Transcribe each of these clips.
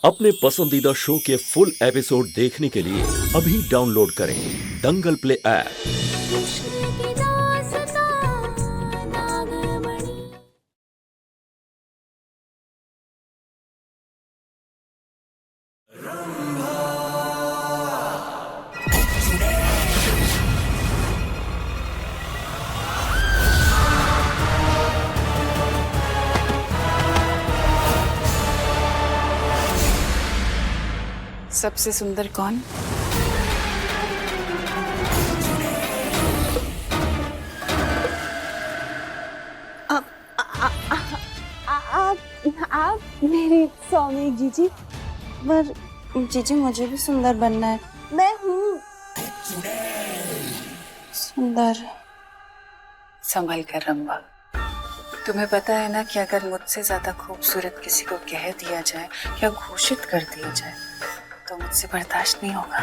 अपने पसंदीदा शो के फुल एपिसोड देखने के लिए अभी डाउनलोड करें दंगल प्ले ऐप। सबसे सुंदर कौन? आप मेरी स्वामी जीजी, पर जीजी मुझे भी सुंदर बनना है। मैं हूँ सुंदर। संभल कर रंबा, तुम्हें पता है ना कि अगर मुझसे ज्यादा खूबसूरत किसी को कह दिया जाए या घोषित कर दिया जाए तो मुझसे बर्दाश्त नहीं होगा।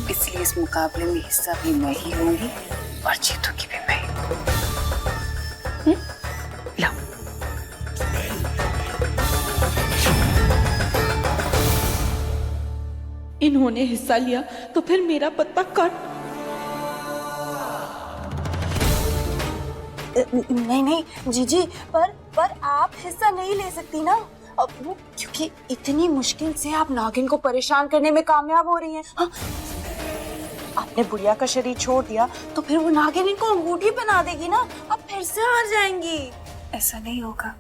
इसलिए इस मुकाबले में हिस्सा भी मैं ही लूंगी और जीतूंगी भी मैं। लो। इन्होंने हिस्सा लिया तो फिर मेरा पत्ता कट। नहीं नहीं जीजी, पर आप हिस्सा नहीं ले सकती ना, क्योंकि इतनी मुश्किल से आप नागिन को परेशान करने में कामयाब हो रही हैं। हाँ? आपने बुढ़िया का शरीर छोड़ दिया तो फिर वो नागिन इनको अंगूठी पहना देगी ना, अब फिर से हार जाएंगी। ऐसा नहीं होगा,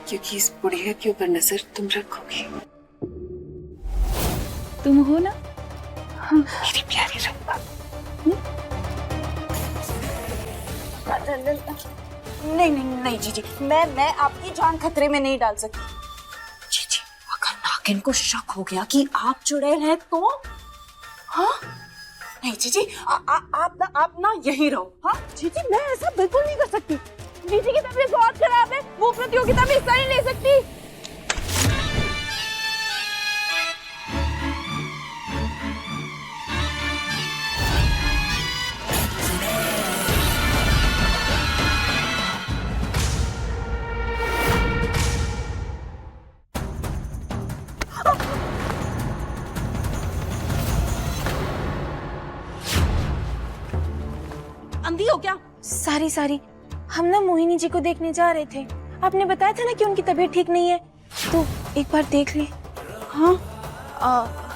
क्योंकि इस बुढ़िया के ऊपर नजर तुम रखोगी। तुम हो ना मेरी प्यारी रंबा। नहीं नहीं नहीं जीजी, मैं आपकी जान खतरे में नहीं डाल सकती। जीजी, अगर नागिन को शक हो गया कि आप चुड़ैल हैं तो? हाँ नहीं जीजी, आप ना यहीं रहो। हाँ जीजी, मैं ऐसा बिल्कुल नहीं कर सकती। जीजी की तबीयत बहुत खराब है, वो प्रतियोगिता में हिस्सा नहीं ले सकती। अंधी हो क्या? सारी हम ना मोहिनी जी को देखने जा रहे थे। आपने बताया था ना कि उनकी तबीयत ठीक नहीं है, तो एक बार देख ले। हाँ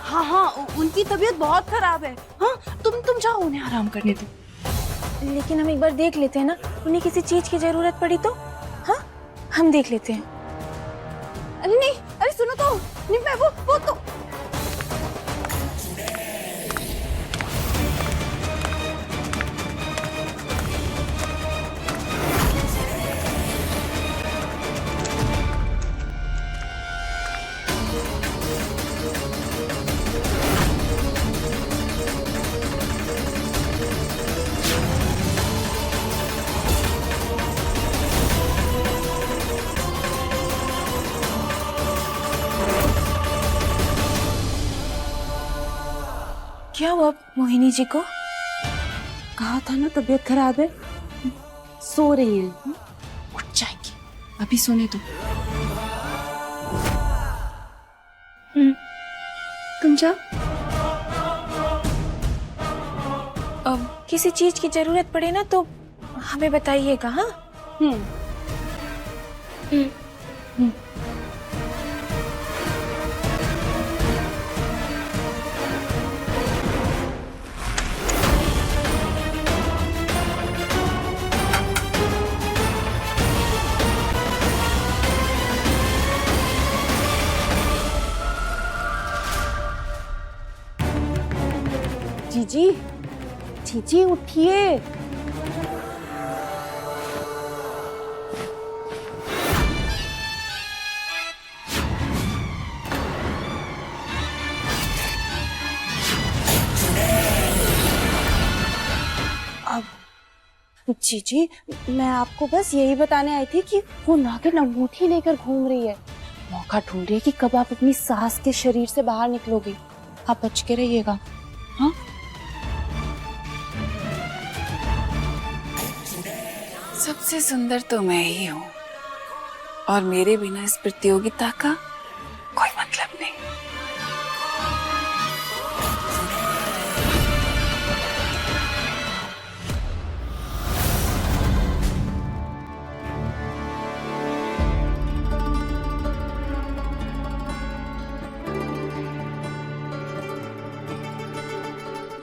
हाँ, उनकी तबीयत बहुत खराब है। हाँ तुम जाओ, उन्हें आराम करने दो। लेकिन हम एक बार देख लेते हैं ना, उन्हें किसी चीज की जरूरत पड़ी तो। हाँ हम देख लेते हैं। नहीं, अरे सुनो तो, नहीं मैं वो तो क्या हुआ मोहिनी जी को? कहा था ना तबीयत खराब है, सो रही है। उठ जाएंगी, अभी सोने दो। तुम जाओ। अब किसी चीज की जरूरत पड़े ना तो हमें बताइएगा। हाँ जीजी, जीजी उठिए। अब जीजी, मैं आपको बस यही बताने आई थी कि वो नागिन अंगूठी लेकर घूम रही है, मौका ढूंढ रही है कि कब आप अपनी सास के शरीर से बाहर निकलोगी। आप बच के रहिएगा। हाँ सबसे सुंदर तो मैं ही हूँ, और मेरे बिना इस प्रतियोगिता का कोई मतलब नहीं।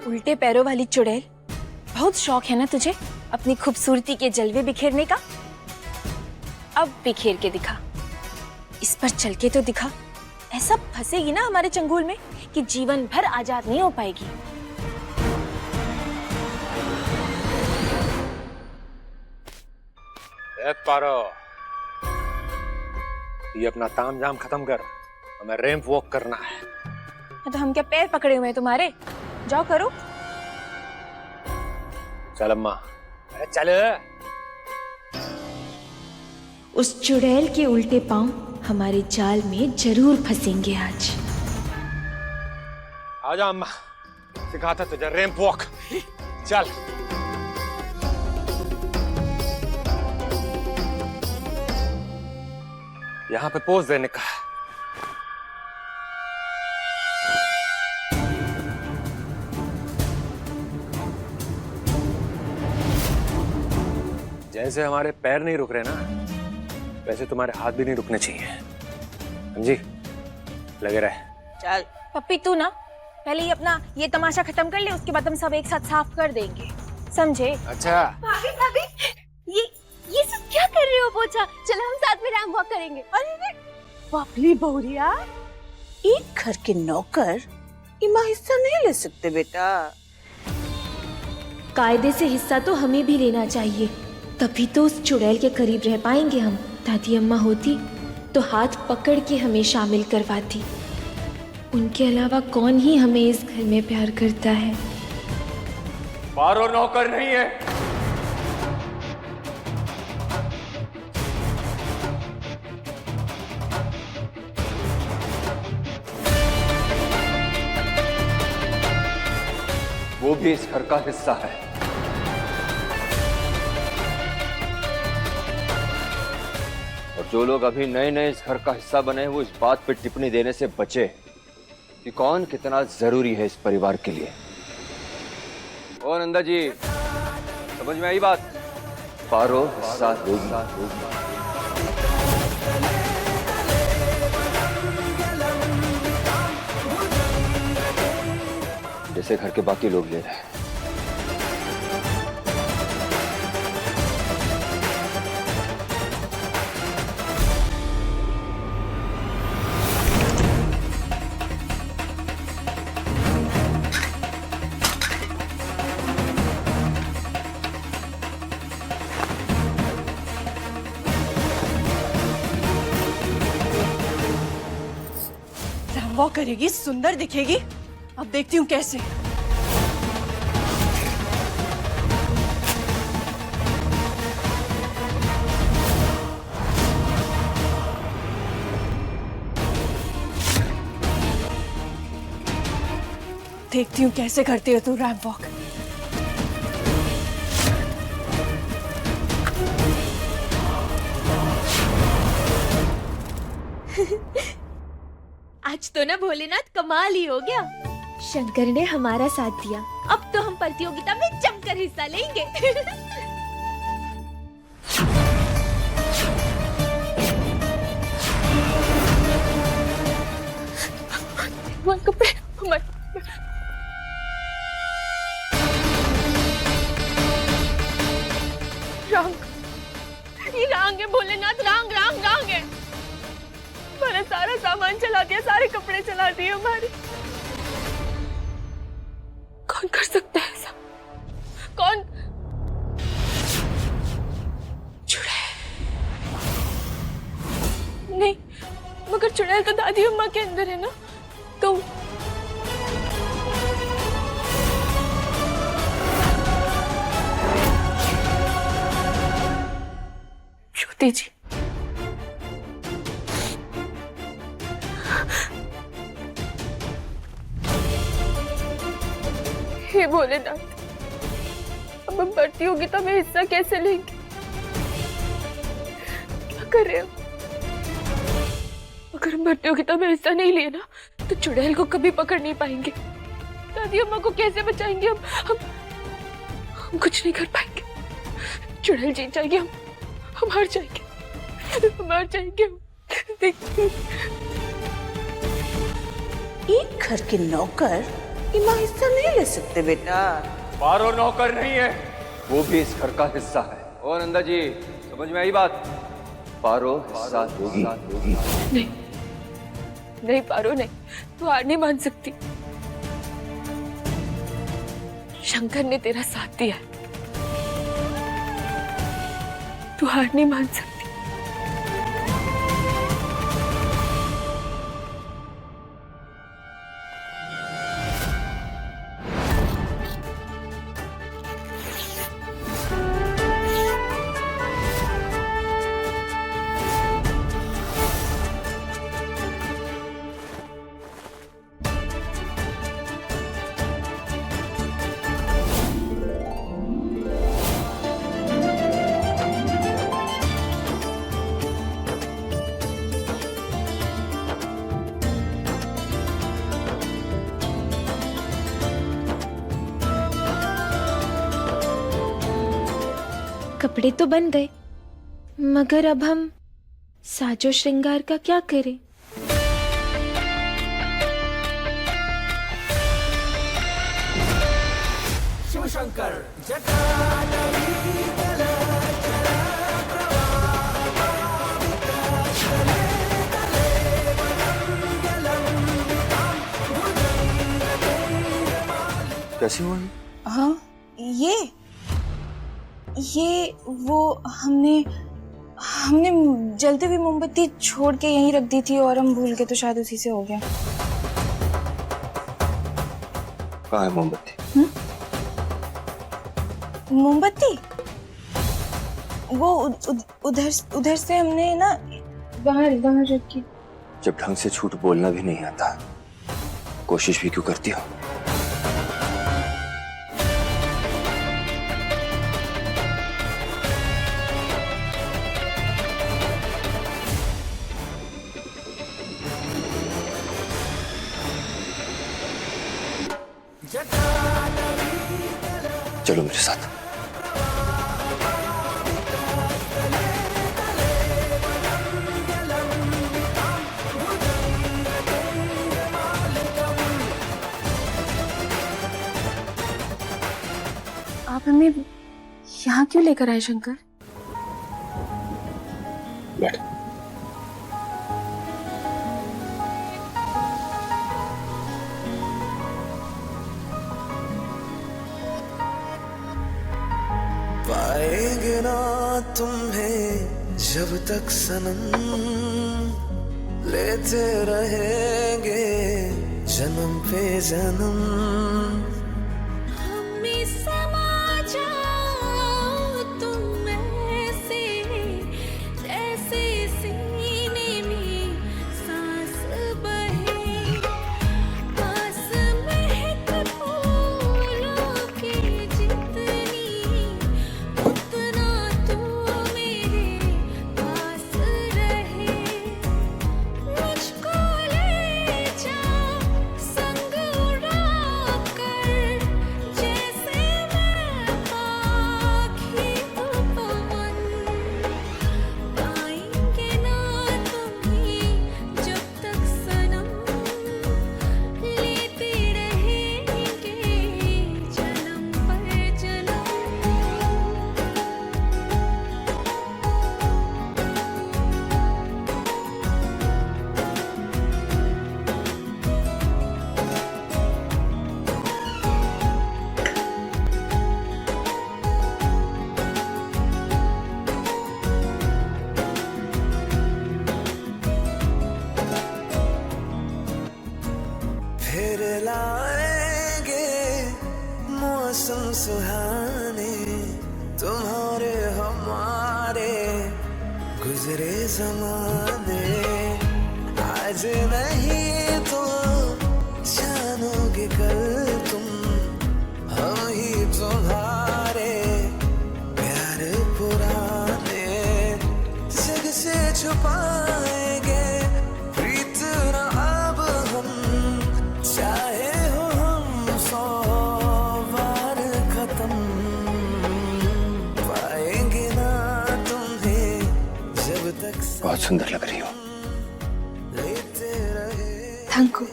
उल्टे पैरों वाली चुड़ैल, बहुत शौक है ना तुझे अपनी खूबसूरती के जलवे बिखेरने का? अब बिखेर के दिखा, इस पर चल के तो दिखा। ऐसा फंसेगी ना हमारे चंगुल में कि जीवन भर आजाद नहीं हो पाएगी। पारो, ये अपना ताम झाम खत्म कर, हमें रैंप वॉक करना है। तो हम क्या पैर पकड़े हुए हैं तुम्हारे? जाओ करो। चल अम्मा, अरे चल। उस चुड़ैल के उल्टे पांव हमारे जाल में जरूर फंसेंगे आज। आजा अम्मा, सिखाता तुझे रैंप वॉक। चल। यहाँ पे पोज देने का। जैसे हमारे पैर नहीं रुक रहे ना, वैसे तुम्हारे हाथ भी नहीं रुकने चाहिए, समझी? लगे रहे। चल पप्पी तू ना पहले ये अपना ये तमाशा खत्म कर ले, उसके बाद हम सब एक साथ साफ कर देंगे, समझे? अच्छा। भाभी भाभी, ये सब क्या कर रहे हो पोछा? चलो हम साथ में रैंप वॉक करेंगे। अरे बापली बहुरिया, एक घर के नौकर इमा हिस्सा नहीं ले सकते बेटा। कायदे से हिस्सा तो हमें भी लेना चाहिए, तभी तो उस चुड़ैल के करीब रह पाएंगे हम। दादी अम्मा होती तो हाथ पकड़ के हमें शामिल करवाती। उनके अलावा कौन ही हमें इस घर में प्यार करता है? पारो नौकर नहीं है। वो भी इस घर का हिस्सा है। और जो लोग अभी नए नए इस घर का हिस्सा बने, वो इस बात पे टिप्पणी देने से बचे कि कौन कितना जरूरी है इस परिवार के लिए। और नंदा जी, समझ में आई बात? पारो हिस्सा होगी। जैसे घर के बाकी लोग ले रहे हैं। वो करेगी, सुंदर दिखेगी। अब देखती हूँ कैसे। देखती हूँ कैसे करती है तू रैंप वॉक। आज तो ना भोलेनाथ कमाल ही हो गया। शंकर ने हमारा साथ दिया, अब तो हम प्रतियोगिता में जमकर हिस्सा लेंगे। रांग, ये रांग है भोलेनाथ, रांग रांग रांग है। हमारा सारा सामान चला दिया, सारे कपड़े चला दिए हमारे। कौन कर सकता है ऐसा? कौन? चुड़ैल नहीं, मगर चुड़ैल तो दादी अम्मा के अंदर है ना, तो ज्योति जी, हे भोलेनाथ, अब हम प्रतियोगिता में हिस्सा कैसे लेंगे? क्या कर रहे हो? अगर हम भर्तियों की तरह हिस्सा नहीं लिए ना तो चुड़ैल को कभी पकड़ नहीं पाएंगे। दादी अम्मा को कैसे बचाएंगे हम कुछ नहीं कर पाएंगे। चुड़ैल जीत जाएगी, हम हार जाएंगे, हम हार जाएंगे। देखिए एक घर के नौकर इमा हिस्सा नहीं ले सकते बेटा। पारो नौकर नहीं है, वो भी इस घर का हिस्सा है। और नंदा जी समझ में आई बात? पारो हिस्सा होगी। नहीं नहीं पारो नहीं, तू हार नहीं मान सकती। शंकर ने तेरा साथ दिया है, तू हार नहीं मान सकती। कपड़े तो बन गए, मगर अब हम साजो श्रृंगार का क्या करें? कैसी हुआ? हाँ ये वो हमने जलती हुई मोमबत्ती छोड़ के यहीं रख दी थी और हम भूल गए, तो शायद उसी से हो गया। कहाँ है मोमबत्ती? मोमबत्ती वो उधर से हमने ना बाहर रखी। जब ढंग से झूठ बोलना भी नहीं आता, कोशिश भी क्यों करती हो? चलो मेरे साथ। आप हमें यहाँ क्यों लेकर आए शंकर? बैठ। पाएंगे ना तुम्हें जब तक सनम, लेते रहेंगे जन्म पे जन्म। हमें समा जाओ तुम ऐसे, जैसे सीने में सांस बहे, पास महक फूलों की जितनी, उतना तू मेरे पास रहे। मुझको ले जा संग उड़ा कर, जैसे मैं पाखी तू पवन। पाएंगे ना तुम्हें जब तक सनम, लेते रहेंगे जन्म पर जन्म। फिर लाएंगे मौसम सुहाने, तुम्हारे हमारे गुजरे जमाने। आज नहीं तो जानोगे कल तुम, हम ही तुम्हारे प्यार पुराने। जग से छुपाएंगे प्रीत बहुत सुंदर लग रही हो। Thank you.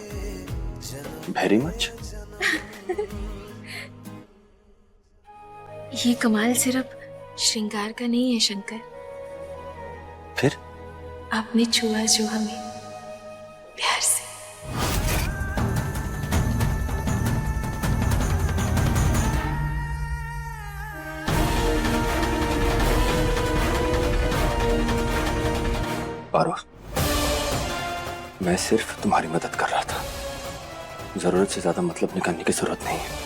Very much. ये कमाल सिर्फ श्रृंगार का नहीं है शंकर, फिर आपने छुआ जो हमें प्यार से। पारो, मैं सिर्फ तुम्हारी मदद कर रहा था। जरूरत से ज्यादा मतलब निकालने की जरूरत नहीं है।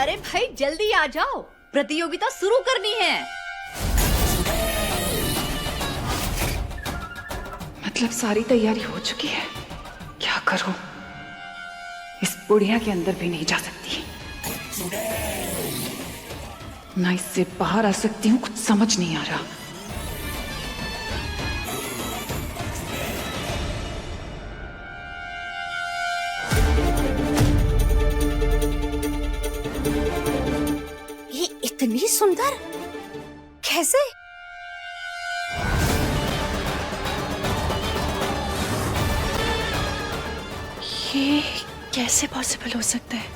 अरे भाई जल्दी आ जाओ, प्रतियोगिता शुरू करनी है। मतलब सारी तैयारी हो चुकी है, क्या करूं? इस बुढ़िया के अंदर भी नहीं जा सकती, ना इससे बाहर आ सकती हूँ, कुछ समझ नहीं आ रहा। ये इतनी सुंदर कैसे? ये कैसे पॉसिबल हो सकता है?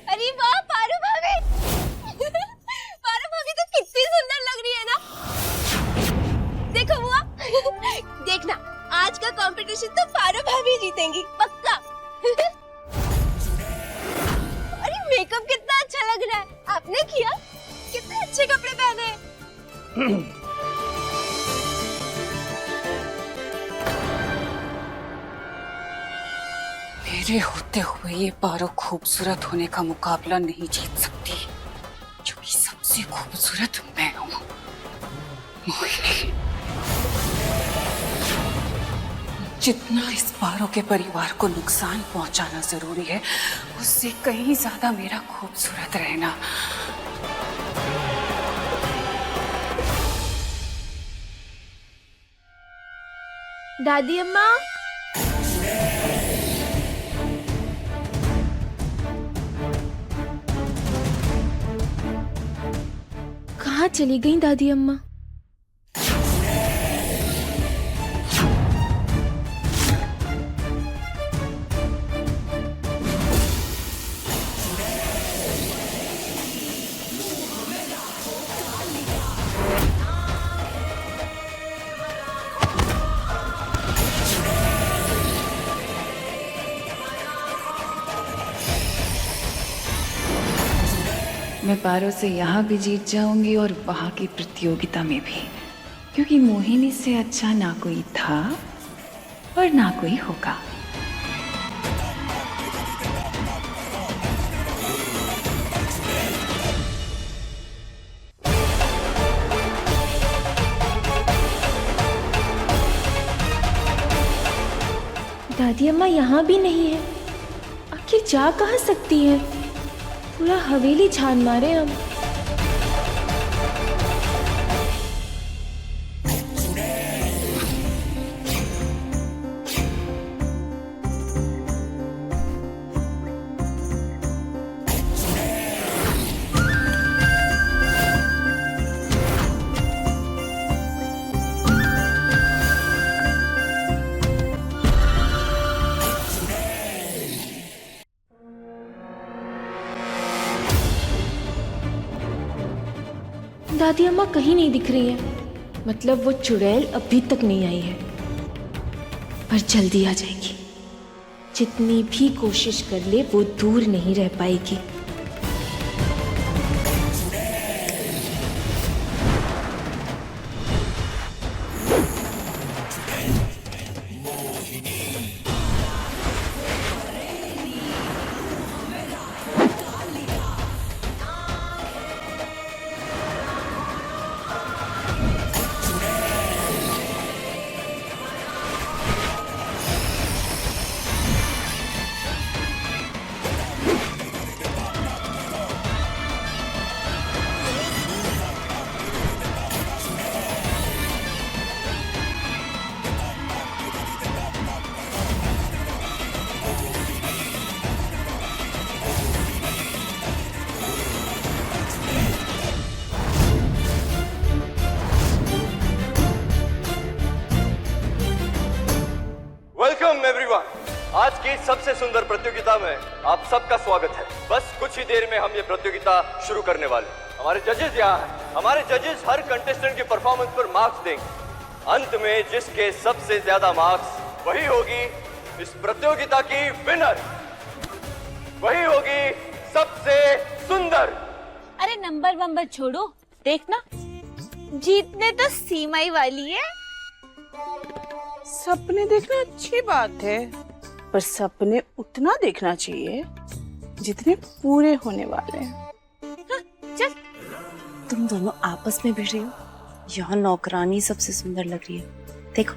अरे वाह पारू भाभी, पारू भाभी तो कितनी सुंदर लग रही है ना। देखो बुआ, देखना आज का कंपटीशन तो पारू भाभी जीतेंगी पक्का। अरे मेकअप कितना अच्छा लग रहा है, आपने किया? कितने अच्छे कपड़े पहने हैं। मेरे होते हुए ये पारो खूबसूरत होने का मुकाबला नहीं जीत सकती, क्योंकि सबसे खूबसूरत मैं हूँ, मोहिनी। जितना इस पारो के परिवार को नुकसान पहुंचाना जरूरी है, उससे कहीं ज्यादा मेरा खूबसूरत रहना। दादी अम्मा, कहाँ चली गई दादी अम्मा? मैं पारो से यहाँ भी जीत जाऊंगी और वहाँ की प्रतियोगिता में भी, क्योंकि मोहिनी से अच्छा ना कोई था और ना कोई होगा। दादी अम्मा यहाँ भी नहीं है, आखिर जा कहाँ सकती है? पूरा हवेली छान मारे हम। दादी अम्मा कहीं नहीं दिख रही है, मतलब वो चुड़ैल अभी तक नहीं आई है, पर जल्दी आ जाएगी। जितनी भी कोशिश कर ले वो दूर नहीं रह पाएगी। Welcome everyone. आज की सबसे सुंदर प्रतियोगिता में आप सबका स्वागत है। बस कुछ ही देर में हम ये प्रतियोगिता शुरू करने वाले हैं। हमारे जजेस यहाँ हैं। हमारे जजेस हर कंटेस्टेंट की परफॉर्मेंस पर मार्क्स देंगे। अंत में जिसके सबसे ज्यादा मार्क्स, वही होगी इस प्रतियोगिता की विनर, वही होगी सबसे सुंदर। अरे नंबर वंबर छोड़ो, देखना जीतने तो सीमा ही वाली है। सपने देखना अच्छी बात है, पर सपने उतना देखना चाहिए जितने पूरे होने वाले हैं। चल। तुम दोनों आपस में भिड़ रही हो, यहाँ नौकरानी सबसे सुंदर लग रही है। देखो,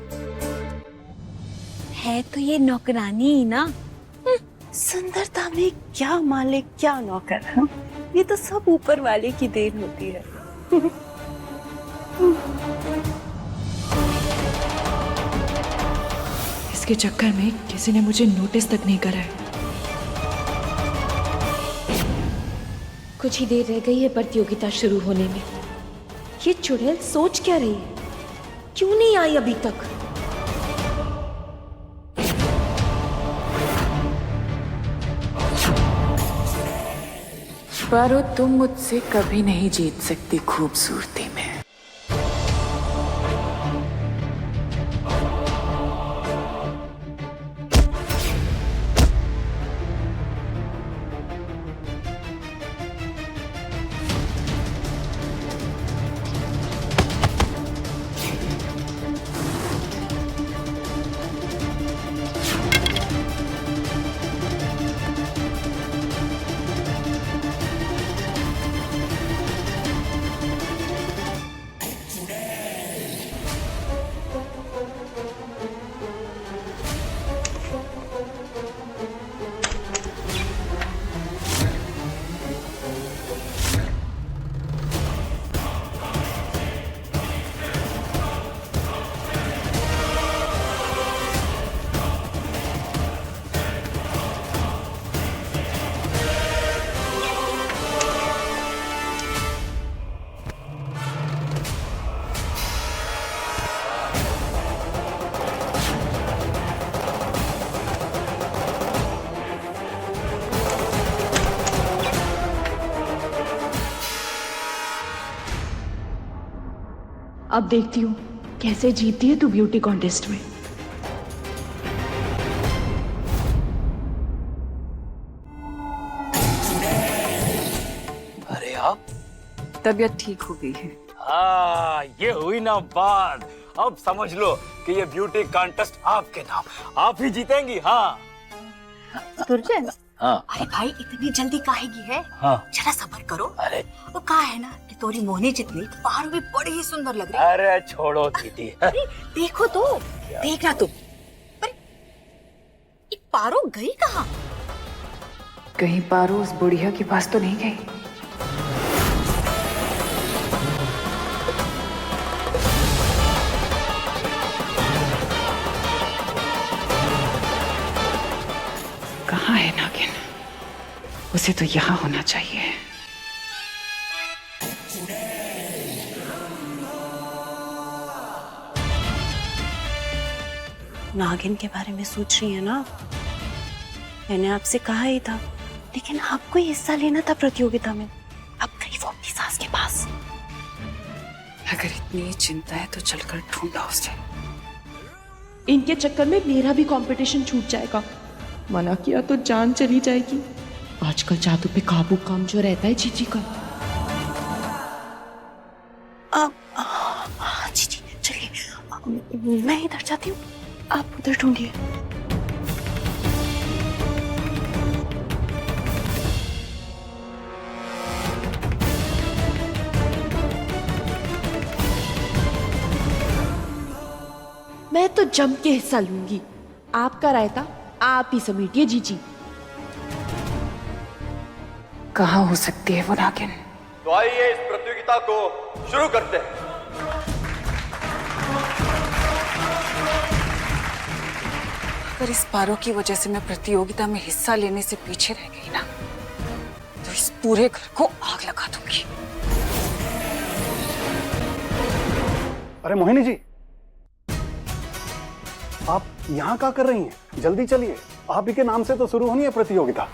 है तो ये नौकरानी ही ना। सुंदरता में क्या मालिक क्या नौकर, हाँ? ये तो सब ऊपर वाले की देन होती है। इसके चक्कर में किसी ने मुझे नोटिस तक नहीं करा है। कुछ ही देर रह गई है प्रतियोगिता शुरू होने में। ये चुड़ैल सोच क्या रही है? क्यों नहीं आई अभी तक? पारो, तुम मुझसे कभी नहीं जीत सकती खूबसूरती में। अब देखती हूँ कैसे जीतती है तू ब्यूटी कॉन्टेस्ट में। अरे आप, तबीयत ठीक हो गई है। हाँ, ये हुई ना बात। अब समझ लो कि ये ब्यूटी कॉन्टेस्ट आपके नाम, आप ही जीतेंगी। हाँ दुर्जन, हाँ अरे भाई इतनी जल्दी काहे की है? हाँ। जरा सब्र करो। अरे वो कहा है ना कि तोरी मोहनी जितनी पारो भी बड़ी ही सुंदर लग रही है। अरे छोड़ो दीदी। अरे देखो तो, देखना तुम। अरे ये पारो गई कहाँ? कहीं पारो उस बुढ़िया के पास तो नहीं गई? कहाँ है नागिन? उसे तो यहाँ होना चाहिए। नागिन के बारे में सोच रही है ना? मैंने आपसे कहा ही था, लेकिन आपको ही हिस्सा लेना था प्रतियोगिता में। अब गई वो अपनी सास के पास। अगर इतनी चिंता है तो चलकर ढूंढा उसे। इनके चक्कर में मेरा भी कंपटीशन छूट जाएगा। मना किया तो जान चली जाएगी। आजकल जादू पे काबू काम जो रहता है जीजी का। जी चलिए, मैं इधर जाती हूँ, आप उधर ढूंढिए। मैं तो जम के हिस्सा लूंगी। आपका रायता आप ही समेटिए जीजी। कहाँ हो सकती है वो नागिन? तो आइए इस प्रतियोगिता को शुरू करते हैं। अगर इस पारो की वजह से मैं प्रतियोगिता में हिस्सा लेने से पीछे रह गई ना, तो इस पूरे घर को आग लगा दूंगी। अरे मोहिनी जी, आप यहाँ क्या कर रही हैं? जल्दी चलिए, आप ही के नाम से तो शुरू होनी है प्रतियोगिता।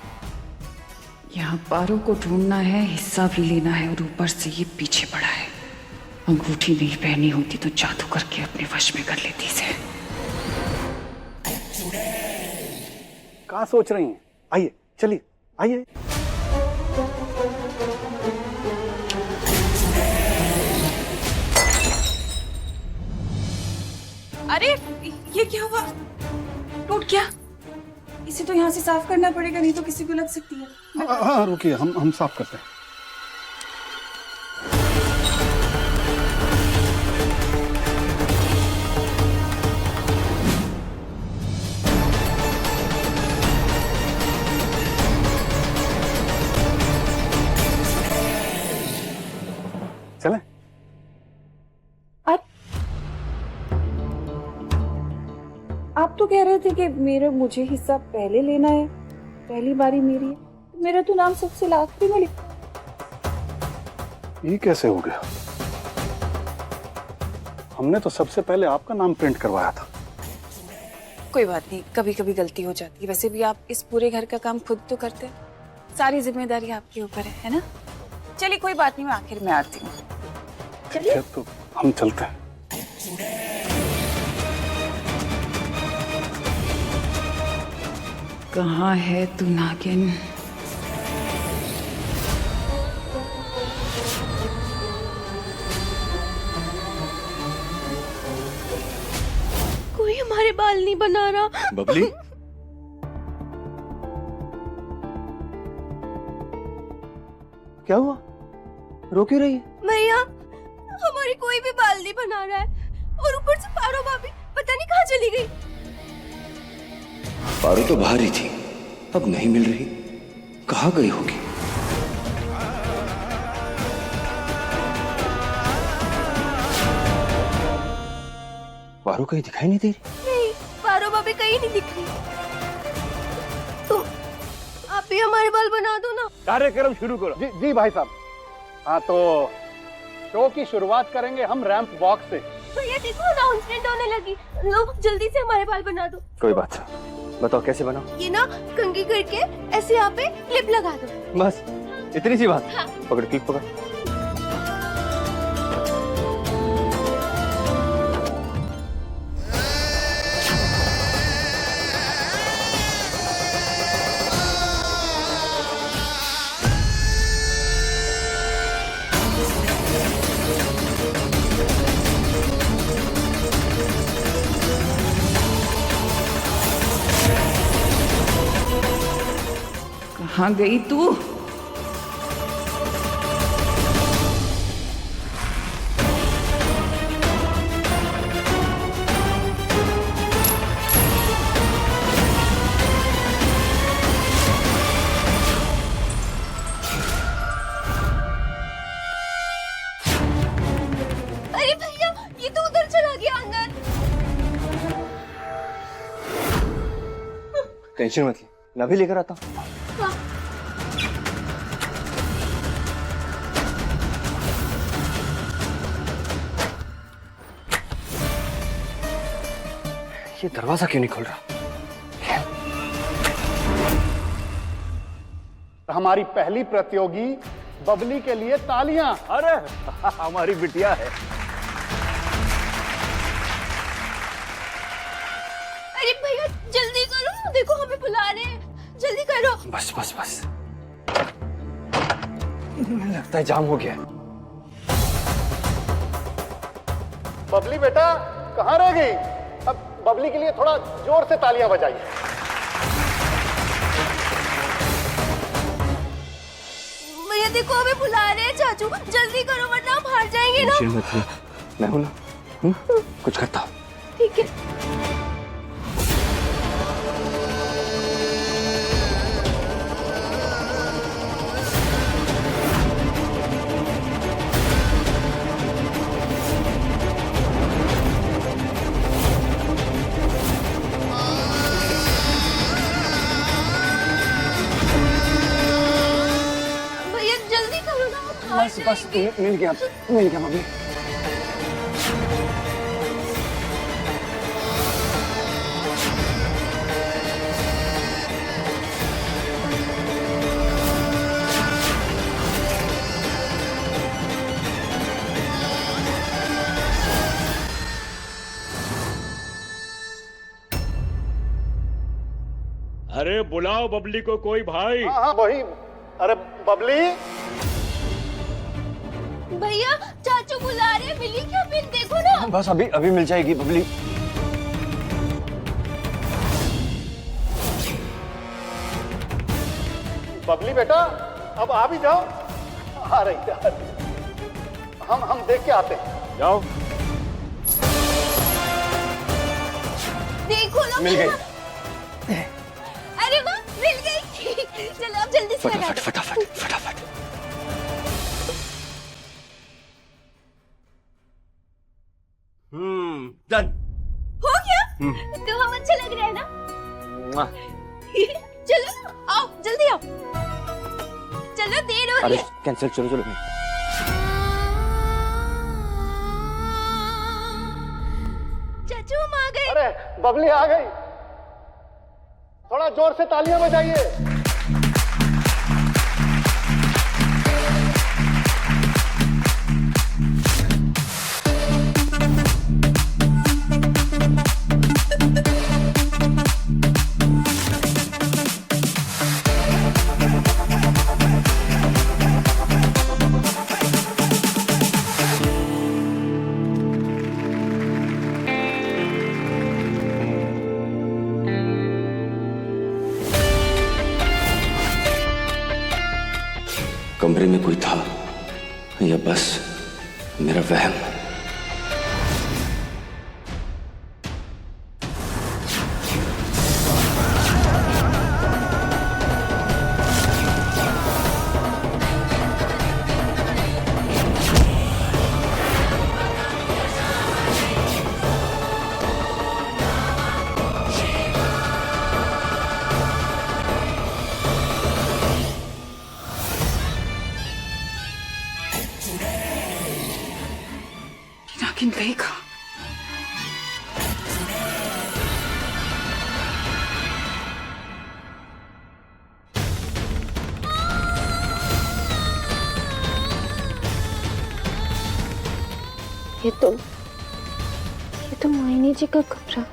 यहाँ पारो को ढूंढना है, हिस्सा भी लेना है, और ऊपर से ये पीछे पड़ा है। अंगूठी नहीं पहनी होती तो जादू करके अपने वश में कर लेती इसे। क्या सोच रही हैं? आइए, चलिए, आइए। अरे ये क्या हुआ? टूट गया? इसे तो यहाँ से साफ करना पड़ेगा, नहीं तो किसी को लग सकती है। हाँ रुकिए, हम साफ करते हैं। चलें? आप तो कह रहे थे कि मुझे हिस्सा पहले लेना है, पहली बारी मेरी है, तो मेरा तो नाम सबसे लास्ट में लिखा। ये कैसे हो गया? हमने तो सबसे पहले आपका नाम प्रिंट करवाया था। कोई बात नहीं, कभी कभी गलती हो जाती है। वैसे भी आप इस पूरे घर का काम खुद तो करते हैं, सारी जिम्मेदारी आपके ऊपर है ना? चलिए कोई बात नहीं, मैं आखिर में आती हूँ। चलिए तो हम चलते हैं। कहाँ है तू नागिन? कोई हमारे बाल नहीं बना रहा। बबली, क्या हुआ? रो क्यों रही है? भैया, हमारी कोई भी बाल नहीं बना रहा है, और ऊपर से पारो भाभी पता नहीं कहाँ चली गई। पारो तो बाहर ही थी, अब नहीं मिल रही, कहाँ गई होगी? पारो कहीं दिखाई नहीं दे रही। नहीं, पारो भाभी कहीं नहीं दिख रही। तो आप भी हमारे बाल बना दो ना। कार्यक्रम शुरू करो। जी भाई साहब। हाँ तो शो की शुरुआत करेंगे हम रैंप वॉक से। भैया देखो, अनाउंसमेंट होने लगी, लोग जल्दी से हमारे बाल बना दो। कोई बात नहीं, बताओ कैसे बनाओ? ये ना कंघी करके ऐसे यहाँ पे क्लिप लगा दो। बस इतनी सी बात? हाँ। पकड़, क्लिप पकड़। कहाँ गई तू? अरे भैया, ये तो उधर चला गया अंदर। टेंशन मत ले, मैं भी लेकर आता हूँ। ये दरवाजा क्यों नहीं खुल रहा? हमारी पहली प्रतियोगी बबली के लिए तालियां। अरे हमारी बिटिया है। अरे भैया जल्दी करो, देखो हमें बुला रहे हैं, जल्दी करो। बस बस बस, लगता है जाम हो गया। बबली बेटा कहाँ रह गई? अब बबली के लिए थोड़ा जोर से तालियां बजाइए। भैया देखो हमें बुला रहे हैं चाचू, जल्दी करो वरना हम हार जाएंगे ना। टेंशन मत ले, मैं हूं ना, कुछ करता हूं। ठीक है। बस बस, मिल गया बबली। अरे बुलाओ बबली को कोई भाई। हाँ हाँ वही। अरे बबली। भैया चाचू बुला रहे हैं, मिली क्या पिन देखो ना। बस अभी अभी मिल जाएगी बबली। बबली बेटा अब आ भी जाओ। आ रही। हम देख के आते हैं। जाओ। देखो ना। मिल गई। अरे वाह मिल गई। चलो अब जल्दी से लगा दो। फटाफट फटाफट। डन। हो गया। तो हम अच्छा लग रहा है ना। चलो आओ जल्दी आओ। चलो देर हो रही है। कैंसिल। चलो चलो। चाचू हम आ गए। अरे बबली आ गई। थोड़ा जोर से तालियां बजाइए। कमरे में कोई था या बस मेरा वहम? नागिन गई कहाँ? ये तो मोहिनी जी का कमरा।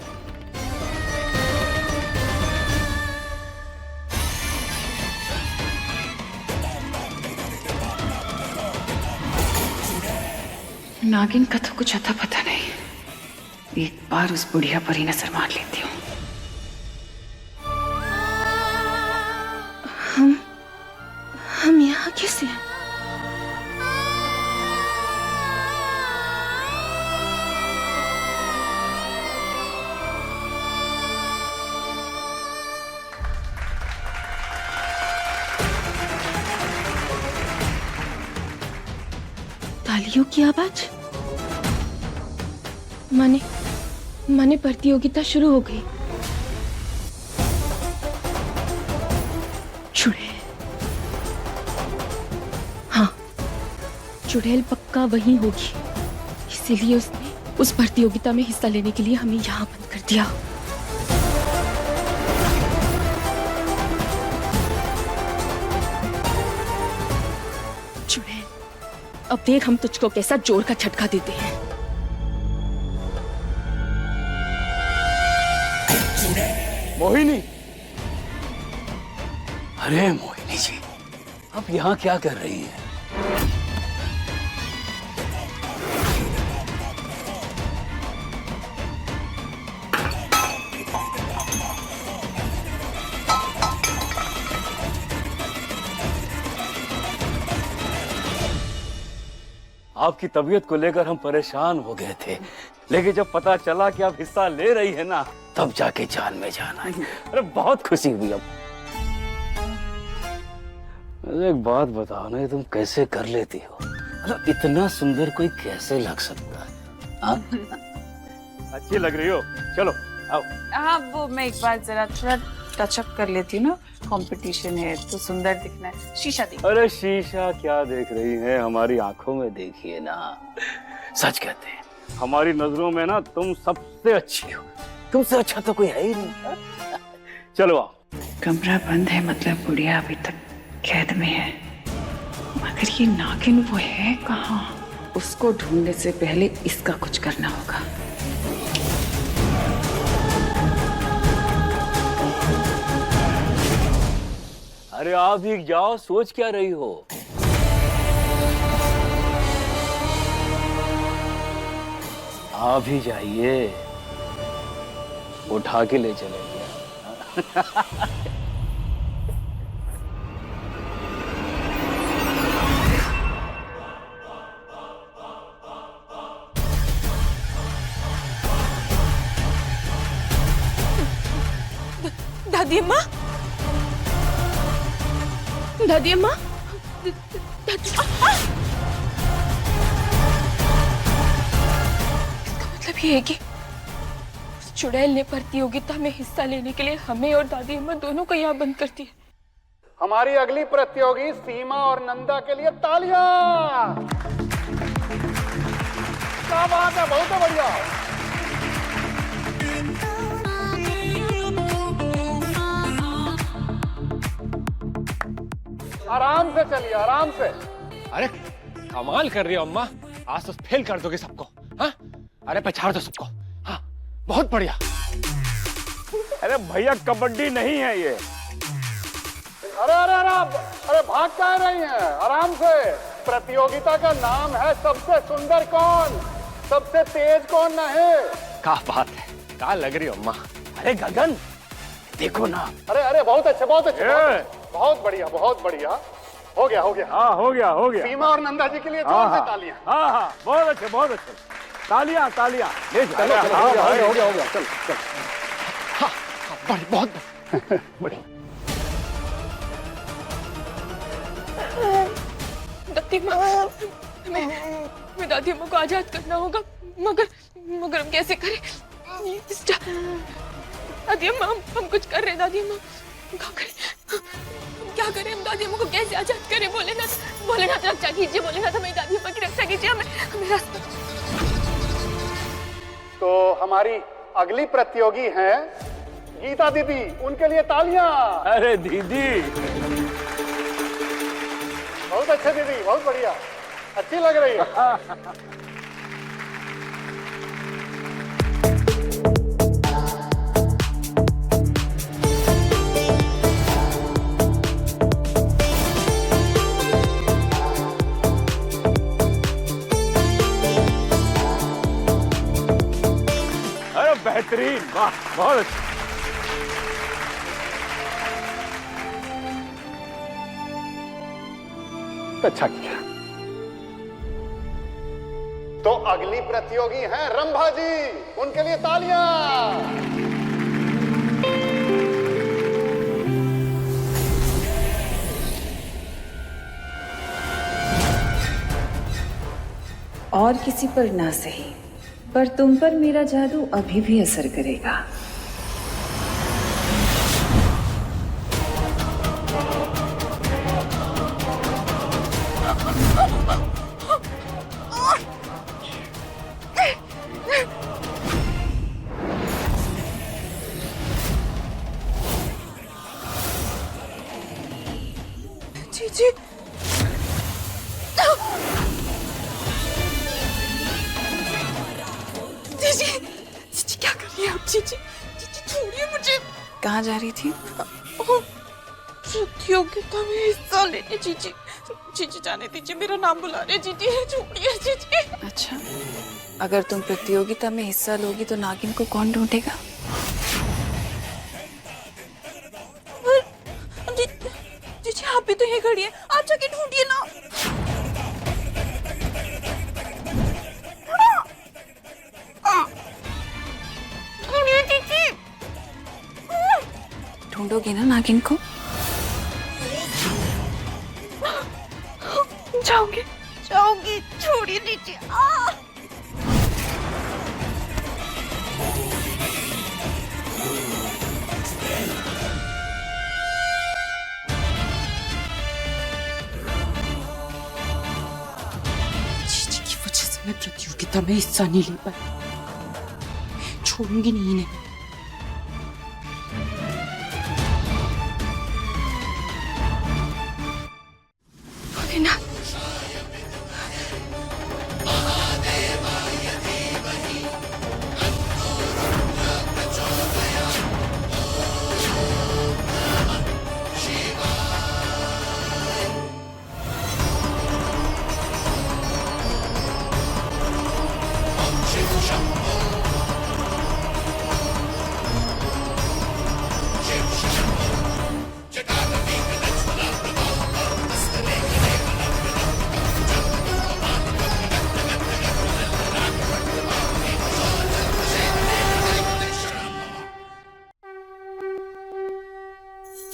नागिन का तो कुछ अता पता नहीं। एक बार उस बुढ़िया पर ही नजर मार लेती हूँ। हम यहाँ कैसे हैं? तालियों की आवाज। माने प्रतियोगिता शुरू हो गई। चुड़ैल। हाँ, चुड़ैल पक्का वही होगी, इसीलिए उसने उस प्रतियोगिता में हिस्सा लेने के लिए हमें यहाँ बंद कर दिया। चुड़ैल, अब देख हम तुझको कैसा जोर का झटका देते हैं। मोहिनी। अरे मोहिनी जी, आप यहाँ क्या कर रही हैं? आपकी तबीयत को लेकर हम परेशान हो गए थे, लेकिन जब पता चला कि आप हिस्सा ले रही है ना, तब जाके जान में जान आई। अरे बहुत खुशी हुई। अब मुझे एक बात बताओ ना, तुम कैसे कर लेती हो? मतलब इतना सुंदर कोई कैसे लग सकता है? हाँ? अच्छी लग रही हो। चलो आओ। हाँ वो मैं एक बार जरा थोड़ा टचअप कर लेती हूँ ना। कंपटीशन है तो सुंदर दिखना है। शीशा देख। अरे शीशा क्या देख रही है, हमारी आंखों में देखिए ना। सच कहते हैं, हमारी नजरों में ना तुम सबसे अच्छी हो। तुमसे अच्छा तो कोई है ही नहीं। चलो आओ। कमरा बंद है मतलब बुढ़िया अभी तक कैद में है, मगर ये नागिन वो है कहाँ? उसको ढूंढने से पहले इसका कुछ करना होगा। आ भी जाओ, सोच क्या रही हो? आ भी जाइए, उठा के ले चलेंगे। दादी अम्मा, दादी अम्मा, इसका मतलब ये है कि उस चुड़ैल ने प्रतियोगिता में हिस्सा लेने के लिए हमें और दादी अम्मा दोनों को यहाँ बंद कर दिया। हमारी अगली प्रतियोगी सीमा और नंदा के लिए तालियां। क्या बात है, बहुत बढ़िया। आराम से चलिए, आराम से। अरे कमाल कर रही हो अम्मा, आज तो फेल कर दोगे सबको। हाँ, अरे पछाड़ दो सबको। हाँ, बहुत बढ़िया। अरे भैया कबड्डी नहीं है ये। अरे अरे अरे अरे भाग क्या रही हैं? आराम से। प्रतियोगिता का नाम है सबसे सुंदर कौन, सबसे तेज कौन नहीं। क्या बात है, क्या लग रही हो अम्मा? अरे गगन देखो ना। अरे अरे बहुत अच्छे, बहुत अच्छे, बहुत बढ़िया, बहुत बढ़िया। हो गया, हो गया। हाँ, हो गया, हो गया। सीमा और नंदा जी के लिए जोर से तालियां। हाँ हाँ, बहुत अच्छे, बहुत अच्छे। तालियां, तालियां। चलो, हो गया, हो गया। चल चल। हाँ, बड़ी, बहुत बड़ी। दादी अम्मा, मैं दादी अम्मा को आजाद करना होगा, मगर हम कैसे करें? दादी अम्मा, हम कुछ कर रहे हैं। दादी अम्मा, क्या करें हम? दादी अम्मा को कैसे आजाद करें? भोलेनाथ रक्षा कीजिए, भोलेनाथ हमें दादी अम्मा की रक्षा कीजिए, हमें रास्ता। तो हमारी अगली प्रतियोगी हैं गीता दीदी, उनके लिए तालियां। अरे दीदी, बहुत अच्छे दीदी, बहुत बढ़िया, अच्छी लग रही है। बेहतरीन, वाह, बहुत अच्छा। अच्छा किया। तो अगली प्रतियोगी हैं रंभा जी, उनके लिए तालियां। और किसी पर ना सही, पर तुम पर मेरा जादू अभी भी असर करेगा। जीजी, जीजी क्या कर रही है आप? जीजी, छोड़िए मुझे। कहाँ जा रही थी? प्रतियोगिता में हिस्सा लेने। जीजी जाने दीजिए, मेरा नाम बुला रहे। जीजी छोड़िए जीजी। अच्छा, अगर तुम प्रतियोगिता में हिस्सा लोगी तो नागिन को कौन ढूंढेगा? जीजी आप भी तो यही खड़ी है, आप जाके ढूंढिए ना। ढूंढिए जीजी। ढूंढोगे ना नागिन को? जाऊंगी, छोड़िए नीचे। जीजी की वजह से मैं प्रतियोगिता में हिस्सा नहीं ले पाई, छोड़ूंगी नहीं इन्हें।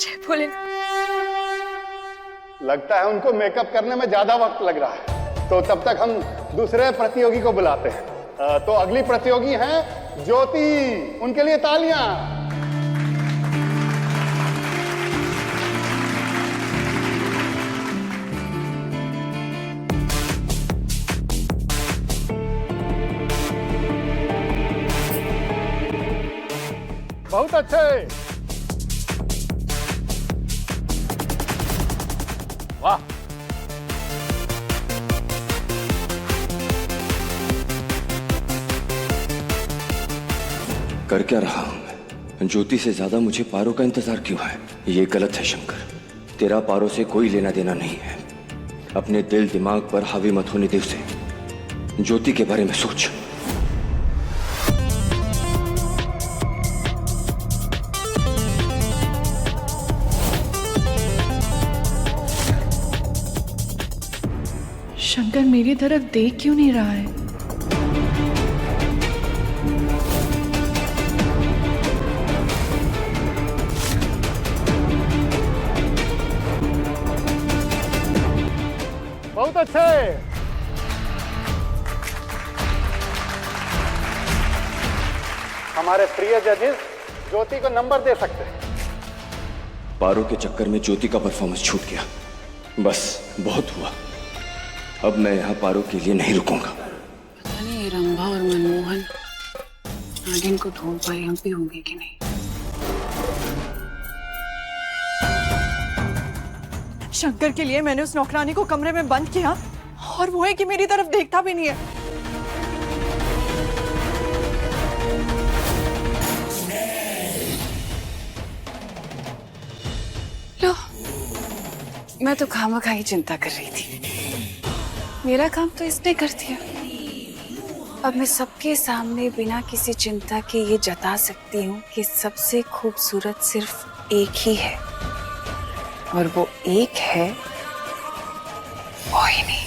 जय भोलेनाथ। लगता है उनको मेकअप करने में ज्यादा वक्त लग रहा है, तो तब तक हम दूसरे प्रतियोगी को बुलाते हैं। तो अगली प्रतियोगी हैं ज्योति, उनके लिए तालियां। बहुत अच्छे, वाह। कर क्या रहा हूं मैं? ज्योति से ज्यादा मुझे पारो का इंतजार क्यों है? ये गलत है शंकर। तेरा पारो से कोई लेना देना नहीं है। अपने दिल दिमाग पर हावी मत होने दे उसे। ज्योति के बारे में सोच। शंकर मेरी तरफ देख क्यों नहीं रहा है? बहुत अच्छे। हमारे प्रिय जजेस ज्योति को नंबर दे सकते हैं। पारो के चक्कर में ज्योति का परफॉर्मेंस छूट गया। बस बहुत हुआ। अब मैं यहाँ पारो के लिए नहीं रुकूंगा। पता नहीं ये रंभा और मनमोहन नागिन को ढूंढ पाए हम भी होंगे कि नहीं। शंकर के लिए मैंने उस नौकरानी को कमरे में बंद किया और वो है कि मेरी तरफ देखता भी नहीं है। लो, मैं तो खामखा ही चिंता कर रही थी। मेरा काम तो इसने कर दिया। अब मैं सबके सामने बिना किसी चिंता के ये जता सकती हूँ कि सबसे खूबसूरत सिर्फ एक ही है, और वो एक है मोहिनी।